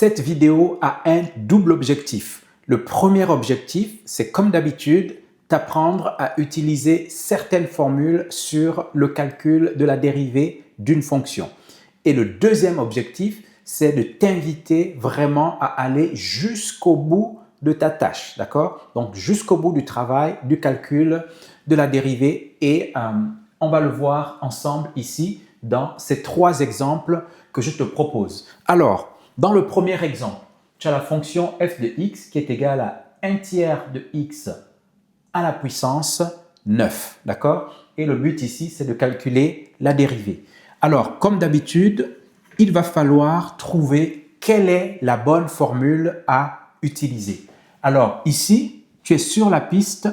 Cette vidéo a un double objectif. Le premier objectif, c'est comme d'habitude, t'apprendre à utiliser certaines formules sur le calcul de la dérivée d'une fonction. Et le deuxième objectif, c'est de t'inviter vraiment à aller jusqu'au bout de ta tâche, d'accord? Donc, jusqu'au bout du travail, du calcul de la dérivée et on va le voir ensemble ici dans ces trois exemples que je te propose. Alors, dans le premier exemple, tu as la fonction f de x qui est égale à 1 tiers de x à la puissance 9, d'accord? Et le but ici, c'est de calculer la dérivée. Alors, comme d'habitude, il va falloir trouver quelle est la bonne formule à utiliser. Alors, ici, tu es sur la piste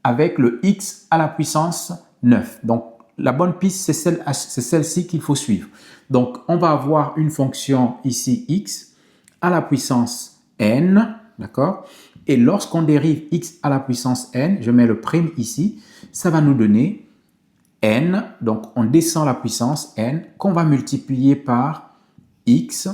avec le x à la puissance 9. Donc, la bonne piste, c'est celle-ci qu'il faut suivre. Donc, on va avoir une fonction ici, x à la puissance n, d'accord? Et lorsqu'on dérive x à la puissance n, je mets le prime ici, ça va nous donner n, donc on descend la puissance n, qu'on va multiplier par x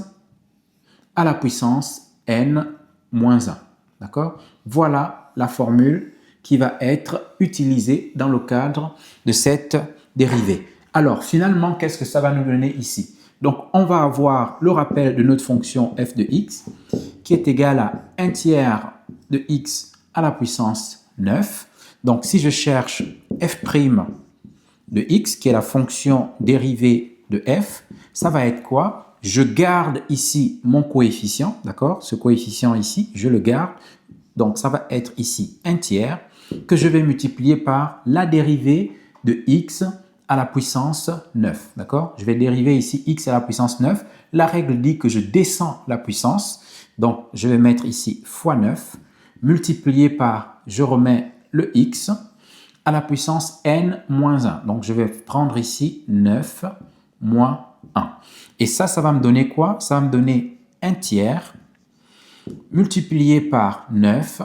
à la puissance n moins 1, d'accord? Voilà la formule qui va être utilisée dans le cadre de cette dérivée. Alors, finalement, qu'est-ce que ça va nous donner ici? Donc, on va avoir le rappel de notre fonction f de x qui est égal à 1 tiers de x à la puissance 9. Donc, si je cherche f' de x, qui est la fonction dérivée de f, ça va être quoi? Je garde ici mon coefficient, d'accord? Ce coefficient ici, je le garde. Donc, ça va être ici 1 tiers que je vais multiplier par la dérivée de x à la puissance 9, d'accord? Je vais dériver ici x à la puissance 9. La règle dit que je descends la puissance. Donc, je vais mettre ici fois 9, multiplié par, je remets le x, à la puissance n moins 1. Donc, je vais prendre ici 9 moins 1. Et ça va me donner quoi? Ça va me donner 1 tiers multiplié par 9,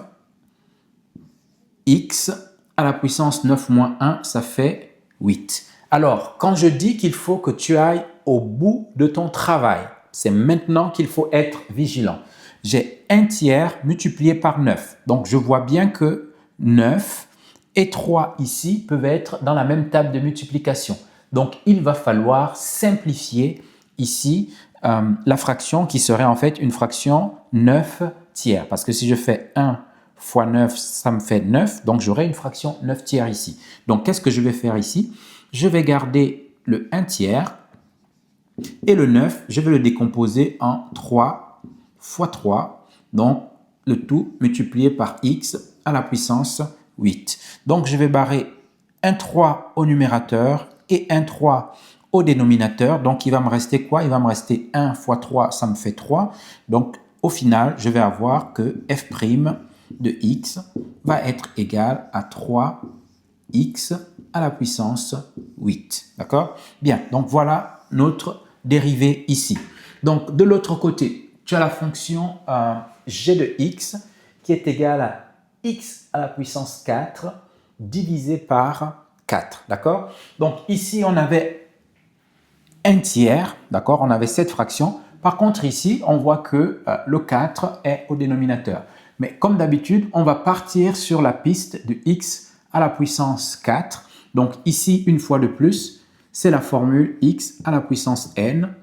x à la puissance 9 moins 1, ça fait 8. Alors, quand je dis qu'il faut que tu ailles au bout de ton travail, c'est maintenant qu'il faut être vigilant. J'ai 1 tiers multiplié par 9. Donc, je vois bien que 9 et 3 ici peuvent être dans la même table de multiplication. Donc, il va falloir simplifier ici la fraction qui serait en fait une fraction 9 tiers. Parce que si je fais 1 fois 9, ça me fait 9. Donc, j'aurai une fraction 9 tiers ici. Donc, qu'est-ce que je vais faire ici? Je vais garder le 1 tiers et le 9, je vais le décomposer en 3 fois 3. Donc, le tout multiplié par x à la puissance 8. Donc, je vais barrer un 3 au numérateur et un 3 au dénominateur. Donc, il va me rester quoi? Il va me rester 1 fois 3, ça me fait 3. Donc, au final, je vais avoir que f' de x va être égal à 3x à la puissance 8. D'accord? Bien, donc voilà notre dérivée ici. Donc, de l'autre côté, tu as la fonction g de x qui est égale à x à la puissance 4 divisé par 4. D'accord? Donc, ici, on avait 1 tiers. D'accord? On avait cette fraction. Par contre, ici, on voit que le 4 est au dénominateur. Mais comme d'habitude, on va partir sur la piste de x à la puissance 4. Donc ici, une fois de plus, c'est la formule x à la puissance n.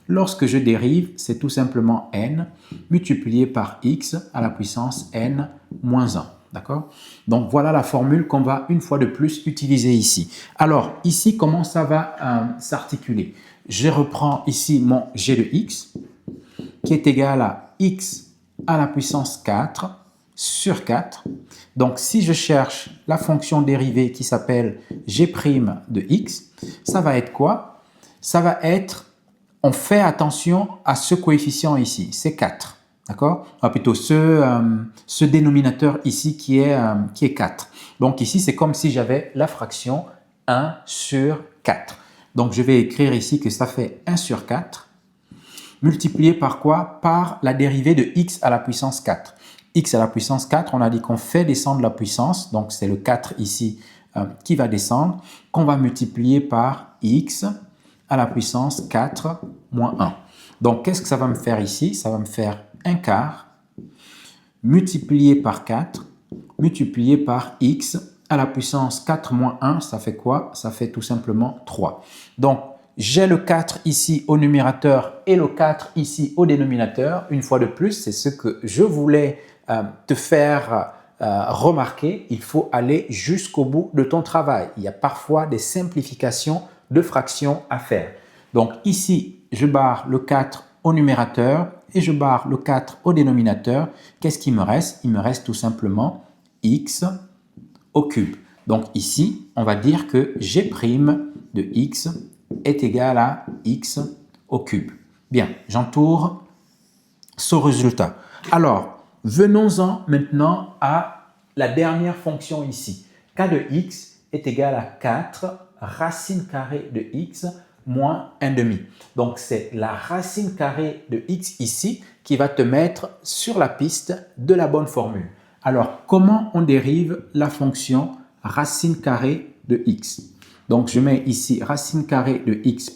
Lorsque je dérive, c'est tout simplement n multiplié par x à la puissance n moins 1. D'accord? Donc voilà la formule qu'on va une fois de plus utiliser ici. Alors ici, comment ça va s'articuler? Je reprends ici mon g de x qui est égal à x à la puissance 4 sur 4. Donc, si je cherche la fonction dérivée qui s'appelle g' de x, ça va être quoi? Ça va être, on fait attention à ce coefficient ici, c'est 4. D'accord? Plutôt ce dénominateur ici qui est 4. Donc, ici, c'est comme si j'avais la fraction 1 sur 4. Donc, je vais écrire ici que ça fait 1 sur 4. Multiplié par quoi? Par la dérivée de x à la puissance 4. X à la puissance 4, on a dit qu'on fait descendre la puissance, donc c'est le 4 ici qui va descendre, qu'on va multiplier par x à la puissance 4 moins 1. Donc, qu'est-ce que ça va me faire ici? Ça va me faire 1 quart multiplié par 4 multiplié par x à la puissance 4 moins 1, ça fait quoi? Ça fait tout simplement 3. Donc, j'ai le 4 ici au numérateur et le 4 ici au dénominateur. Une fois de plus, c'est ce que je voulais te faire remarquer. Il faut aller jusqu'au bout de ton travail. Il y a parfois des simplifications de fractions à faire. Donc ici, je barre le 4 au numérateur et je barre le 4 au dénominateur. Qu'est-ce qui me reste? Il me reste tout simplement x au cube. Donc ici, on va dire que g' de x est égal à x au cube. Bien, j'entoure ce résultat. Alors, venons-en maintenant à la dernière fonction ici. K de x est égal à 4 racine carrée de x moins 1 demi. Donc, c'est la racine carrée de x ici qui va te mettre sur la piste de la bonne formule. Alors, comment on dérive la fonction racine carrée de x? Donc, je mets ici racine carrée de x',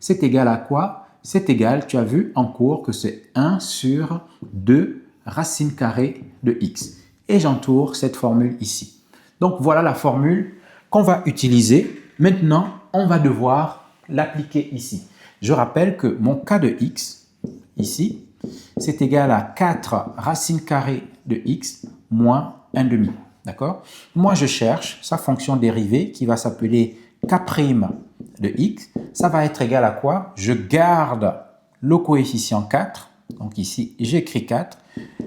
c'est égal à quoi? C'est égal, tu as vu en cours que c'est 1 sur 2 racine carrée de x. Et j'entoure cette formule ici. Donc, voilà la formule qu'on va utiliser. Maintenant, on va devoir l'appliquer ici. Je rappelle que mon k de x, ici, c'est égal à 4 racine carrée de x moins 1 demi. D'accord? Moi, je cherche sa fonction dérivée qui va s'appeler k' de x. Ça va être égal à quoi? Je garde le coefficient 4. Donc ici, j'écris 4.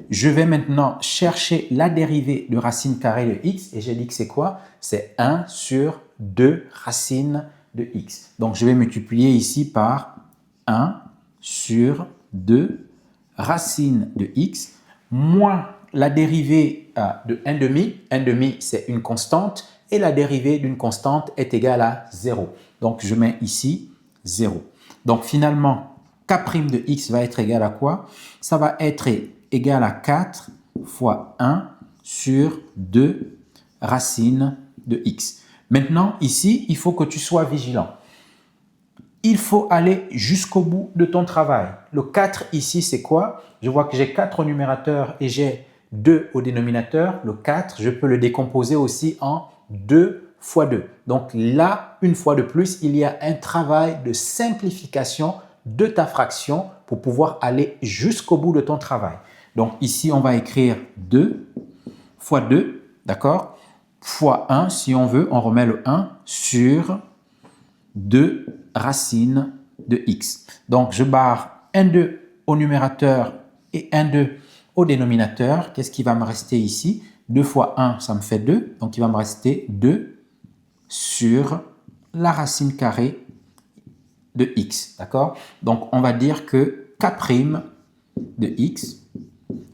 Je vais maintenant chercher la dérivée de racine carrée de x. Et j'ai dit que c'est quoi? C'est 1 sur 2 racine de x. Donc, je vais multiplier ici par 1 sur 2 racine de x moins la dérivée de 1 demi. 1 demi, c'est une constante. Et la dérivée d'une constante est égale à 0. Donc, je mets ici 0. Donc, finalement, k' de x va être égal à quoi? Ça va être égal à 4 fois 1 sur 2 racine de x. Maintenant, ici, il faut que tu sois vigilant. Il faut aller jusqu'au bout de ton travail. Le 4 ici, c'est quoi? Je vois que j'ai 4 au numérateur et j'ai 2 au dénominateur. Le 4, je peux le décomposer aussi en 2 fois 2. Donc là, une fois de plus, il y a un travail de simplification de ta fraction pour pouvoir aller jusqu'au bout de ton travail. Donc ici, on va écrire 2 fois 2, d'accord? Fois 1, si on veut, on remet le 1 sur 2 racine de x. Donc, je barre 1, 2 au numérateur et 1, 2 au dénominateur. Qu'est-ce qui va me rester ici? 2 fois 1, ça me fait 2. Donc, il va me rester 2 sur la racine carrée de x. D'accord? Donc, on va dire que k' de x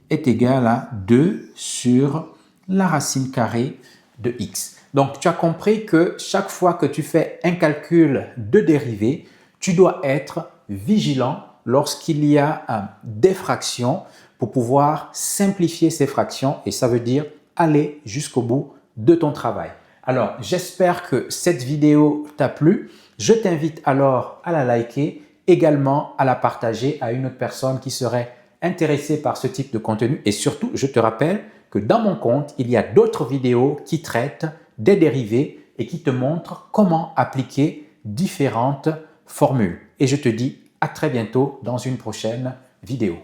est égal à 2 sur la racine carrée de x. Donc, tu as compris que chaque fois que tu fais un calcul de dérivée, tu dois être vigilant lorsqu'il y a des fractions pour pouvoir simplifier ces fractions et ça veut dire aller jusqu'au bout de ton travail. Alors, j'espère que cette vidéo t'a plu. Je t'invite alors à la liker, également à la partager à une autre personne qui serait intéressée par ce type de contenu. Et surtout, je te rappelle que dans mon compte, il y a d'autres vidéos qui traitent des dérivés et qui te montrent comment appliquer différentes formules. Et je te dis à très bientôt dans une prochaine vidéo.